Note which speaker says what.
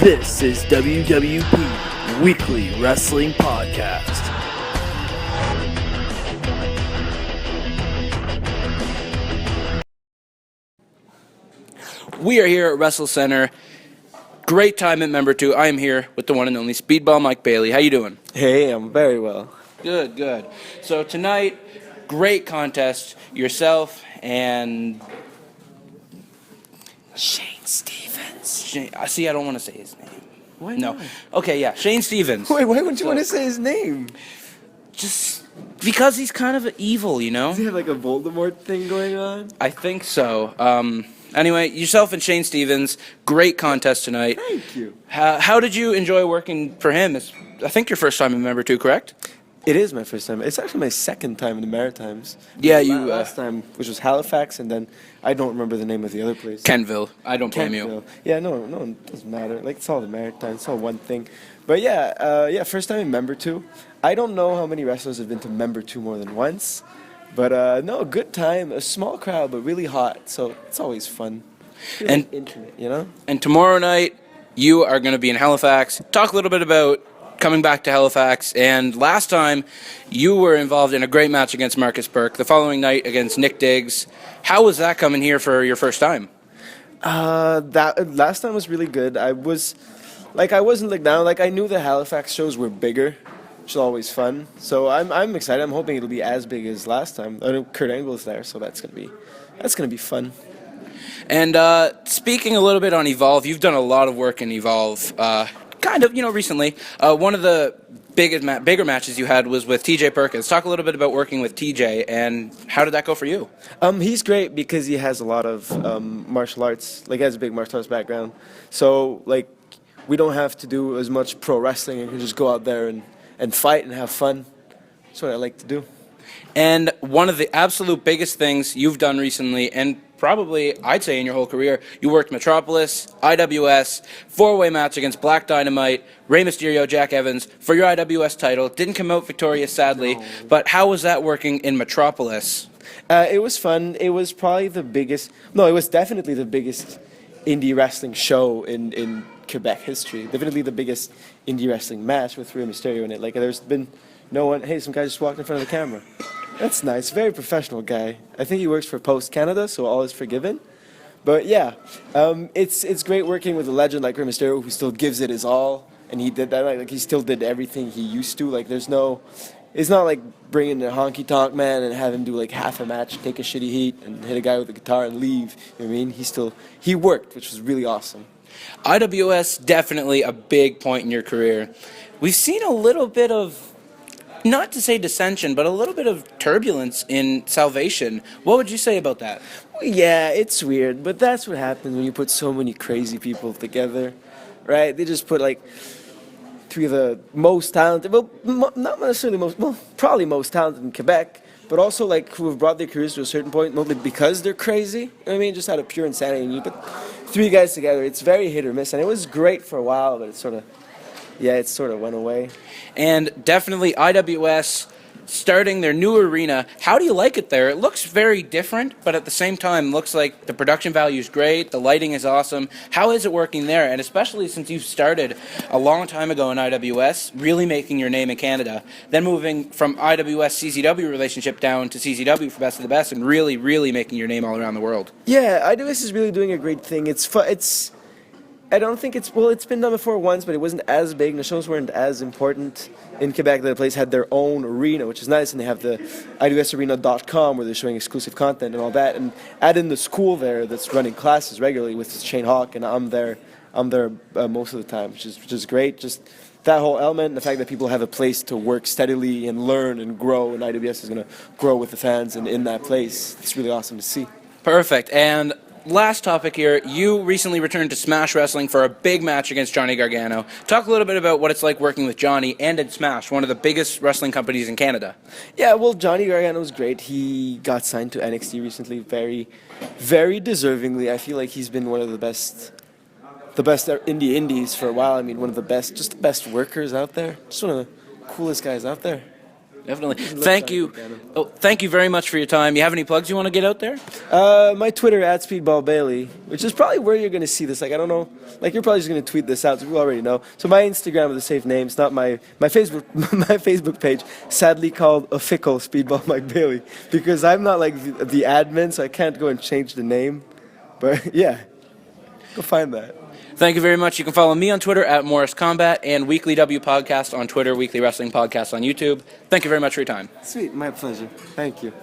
Speaker 1: This is WWP Weekly Wrestling Podcast. We are here at WrestleCentre. Great time at Membertou. I am here with the one and only Speedball Mike Bailey. How you doing?
Speaker 2: Hey, I'm very well.
Speaker 1: Good, good. So tonight, great contest. Yourself and Shane Stevens. See, I don't want to say his name.
Speaker 2: Why
Speaker 1: No.
Speaker 2: not?
Speaker 1: Okay, yeah, Shane Stevens.
Speaker 2: Wait, why wouldn't you want to say his name?
Speaker 1: Just because he's kind of evil, you know?
Speaker 2: Does he have like a Voldemort thing going on?
Speaker 1: I think so. Anyway, yourself and Shane Stevens, great contest tonight.
Speaker 2: Thank you.
Speaker 1: How did you enjoy working for him? It's, I think your first time in Membertou, correct?
Speaker 2: It is my first time. It's actually my second time in the Maritimes.
Speaker 1: Yeah, you...
Speaker 2: Last time, which was Halifax, and then I don't remember the name of the other place.
Speaker 1: Kenville. I don't blame you.
Speaker 2: Kentville. Yeah, no, it doesn't matter. Like, it's all the Maritimes. It's all one thing. But yeah, first time in Membertou. I don't know how many wrestlers have been to Membertou more than once. But no, good time. A small crowd, but really hot. So it's always fun. Really
Speaker 1: And
Speaker 2: intimate, you know?
Speaker 1: And tomorrow night, you are going to be in Halifax. Talk a little bit about coming back to Halifax. And last time, you were involved in a great match against Marcus Burke. The following night against Nick Diggs. How was that coming here for your first time?
Speaker 2: That last time was really good. I wasn't like down. Like I knew the Halifax shows were bigger, which is always fun. So I'm excited. I'm hoping it'll be as big as last time. I know Kurt Angle's there, so that's gonna be fun.
Speaker 1: And speaking a little bit on Evolve, you've done a lot of work in Evolve. Recently. One of the bigger matches you had was with TJ Perkins. Talk a little bit about working with TJ, and how did that go for you?
Speaker 2: He's great because he has a lot of martial arts. Like he has a big martial arts background. So like we don't have to do as much pro wrestling. We can just go out there and fight and have fun. That's what I like to do.
Speaker 1: And one of the absolute biggest things you've done recently, and probably, I'd say, in your whole career, you worked Metropolis, IWS, four-way match against Black Dynamite, Rey Mysterio, Jack Evans, for your IWS title. Didn't come out victorious, sadly, but how was that working in Metropolis?
Speaker 2: It was fun. It was probably it was definitely the biggest indie wrestling show in Quebec history. Definitely the biggest indie wrestling match with Rey Mysterio in it. Like, there's been no one, hey, some guy just walked in front of the camera. That's nice. Very professional guy. I think he works for Post Canada, so all is forgiven. But yeah, it's great working with a legend like Rey Mysterio who still gives it his all, and he did that. Like he still did everything he used to. Like it's not like bringing the honky tonk man and have him do like half a match, take a shitty heat, and hit a guy with a guitar and leave. You know what I mean? He worked, which was really awesome.
Speaker 1: IWS, definitely a big point in your career. We've seen a little bit of, not to say dissension, but a little bit of turbulence in Salvation. What would you say about that?
Speaker 2: Yeah, it's weird, but that's what happens when you put so many crazy people together, right? They just put like three of the most talented, well, not necessarily probably most talented in Quebec, but also like who have brought their careers to a certain point, mostly because they're crazy. You know what I mean? Just out of pure insanity. And you put three guys together, it's very hit or miss, and it was great for a while, but it sort of went away.
Speaker 1: And definitely IWS starting their new arena. How do you like it there? It looks very different, but at the same time looks like the production value is great, the lighting is awesome. How is it working there? And especially since you started a long time ago in IWS, really making your name in Canada, then moving from IWS-CZW relationship down to CZW for Best of the Best, and really, really making your name all around the world.
Speaker 2: Yeah, IWS is really doing a great thing. I don't think it's been done before once, but it wasn't as big, and the shows weren't as important in Quebec. The place had their own arena, which is nice, and they have the IWSarena.com where they're showing exclusive content and all that, and add in the school there that's running classes regularly with Shane Hawk, and I'm there most of the time, which is great. Just that whole element, and the fact that people have a place to work steadily and learn and grow, and IWS is going to grow with the fans and in that place. It's really awesome to see.
Speaker 1: Perfect. And last topic here, you recently returned to Smash Wrestling for a big match against Johnny Gargano. Talk a little bit about what it's like working with Johnny and at Smash, one of the biggest wrestling companies in Canada.
Speaker 2: Yeah, well, Johnny Gargano was great. He got signed to NXT recently, very, very deservingly. I feel like he's been one of the best in the indies for a while. I mean, one of the best workers out there. Just one of the coolest guys out there.
Speaker 1: Definitely. Thank you. Oh, thank you very much for your time. You have any plugs you want to get out there?
Speaker 2: My Twitter at Speedball Bailey, which is probably where you're going to see this. Like, I don't know. Like, you're probably just going to tweet this out, so we already know. So my Instagram with the safe name. It's not my Facebook my Facebook page, sadly called Official Speedball Mike Bailey, because I'm not like the admin, so I can't go and change the name. But yeah, go find that.
Speaker 1: Thank you very much. You can follow me on Twitter at Morris Combat and Weekly W Podcast on Twitter, Weekly Wrestling Podcast on YouTube. Thank you very much for your time.
Speaker 2: Sweet, my pleasure. Thank you.